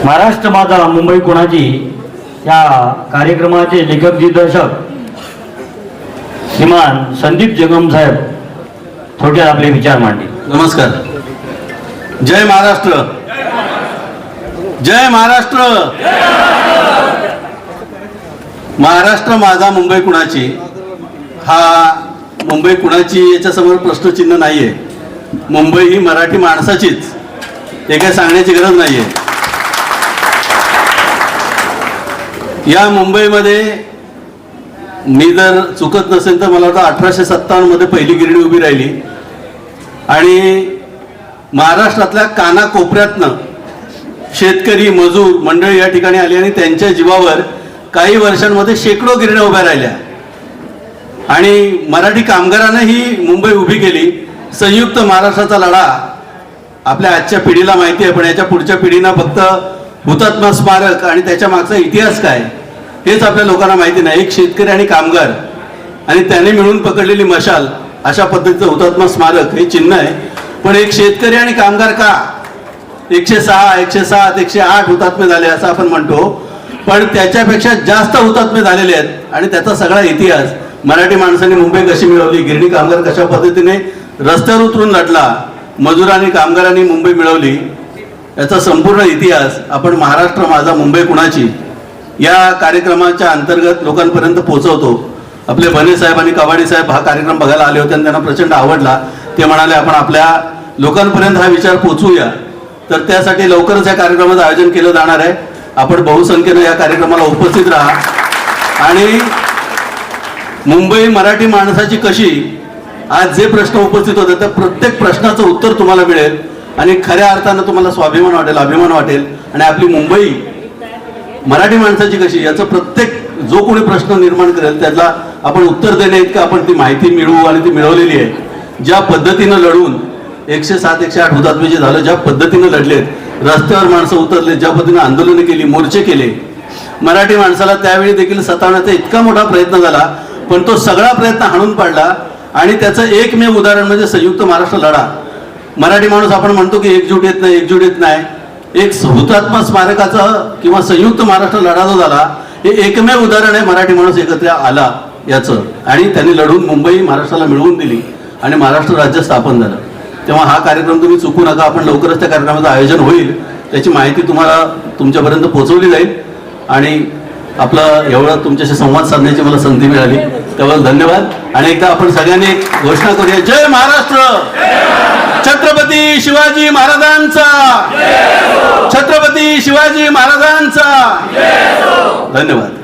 महाराष्ट्र माझा मुंबई कुणाची या कार्यक्रमाचे लेखक दिग्दर्शक श्रीमान संदीप जंगम साहेब थोडक्यात आपले विचार मांडले. नमस्कार. जय महाराष्ट्र. जय महाराष्ट्र. महाराष्ट्र माझा मुंबई कुणाची हा मुंबई कुणाची याच्यासमोर प्रश्नचिन्ह नाहीये. मुंबई ही मराठी माणसाचीच, हे काय सांगण्याची गरज नाहीये. या मुंबईमध्ये मी जर चुकत नसेल तर मला वाटतं 1857 मध्ये पहिली गिरणी उभी राहिली आणि महाराष्ट्रातल्या कानाकोपऱ्यातनं शेतकरी मजूर मंडळी या ठिकाणी आली आणि त्यांच्या जीवावर काही वर्षांमध्ये शेकडो गिरण्या उभ्या राहिल्या आणि मराठी कामगारांनी ही मुंबई उभी केली. संयुक्त महाराष्ट्राचा लढा आपल्या आजच्या पिढीला माहिती आहे, पण याच्या पुढच्या पिढींना फक्त हुतात्मा स्मारक आणि त्याच्या मागचा इतिहास काय हेच आपल्या लोकांना माहिती नाही. एक शेतकरी आणि कामगार आणि त्याने मिळून पकडलेली मशाल अशा पद्धतीचं हुतात्मा स्मारक हे चिन्ह आहे. पण एक शेतकरी आणि कामगार का 106, 107, 108 हुतात्मे झाले असं आपण म्हणतो, पण त्याच्यापेक्षा जास्त हुतात्मे झालेले आहेत आणि त्याचा सगळा इतिहास मराठी माणसांनी मुंबई कशी मिळवली, गिरणी कामगार कशा पद्धतीने रस्त्यावर उतरून लढला, मजुरांनी कामगारांनी मुंबई मिळवली, याचा संपूर्ण इतिहास आपण महाराष्ट्र माझा मुंबई कुणाची या कार्यक्रमाच्या अंतर्गत लोकांपर्यंत पोहोचवतो. आपले बने साहेब आणि कवाडी साहेब हा कार्यक्रम बघायला आले होते आणि त्यांना प्रचंड आवडला. ते म्हणाले आपण आपल्या लोकांपर्यंत हा विचार पोहोचवूया. तर त्यासाठी लवकरच या कार्यक्रमाचं आयोजन केलं जाणार आहे. आपण बहुसंख्येनं या कार्यक्रमाला उपस्थित राहा आणि मुंबई मराठी माणसाची कशी आज जे प्रश्न उपस्थित होते त्या प्रत्येक प्रश्नाचं उत्तर तुम्हाला मिळेल आणि खऱ्या अर्थानं तुम्हाला स्वाभिमान वाटेल, अभिमान वाटेल आणि आपली मुंबई मराठी माणसाची कशी याचं प्रत्येक जो कोणी प्रश्न निर्माण करेल त्याला आपण उत्तर देणे इतकं आपण ती माहिती मिळवू आणि ती मिळवलेली आहे. ज्या पद्धतीनं लढून 107, 108 हुतात्मे जे झालं, ज्या पद्धतीनं लढलेत, रस्त्यावर माणसं उतरले, ज्या पद्धतीनं आंदोलनं केली, मोर्चे केले, मराठी माणसाला त्यावेळी देखील सतावण्याचा इतका मोठा प्रयत्न झाला, पण तो सगळा प्रयत्न हाणून पाडला आणि त्याचं एकमेव उदाहरण म्हणजे संयुक्त महाराष्ट्र लढा. मराठी माणूस आपण म्हणतो की एकजूट येत नाही, एकजूट येत नाही. एक हुतात्मा स्मारकाचा किंवा संयुक्त महाराष्ट्र लढा जो झाला हे एकमेव उदाहरण आहे मराठी माणूस एकत्र आला याचं आणि त्यांनी लढून मुंबई महाराष्ट्राला मिळवून दिली आणि महाराष्ट्र राज्य स्थापन झालं. तेव्हा हा कार्यक्रम तुम्ही चुकू नका. आपण लवकरच त्या कार्यक्रमाचं आयोजन होईल, त्याची माहिती तुम्हाला तुमच्यापर्यंत पोहोचवली जाईल आणि आपलं एवढं तुमच्याशी संवाद साधण्याची मला संधी मिळाली त्याबद्दल धन्यवाद. आणि एकदा आपण सगळ्यांनी एक घोषणा करूया. जय महाराष्ट्र. छत्रपती शिवाजी महाराजांचा. छत्रपती शिवाजी महाराजांचा. धन्यवाद.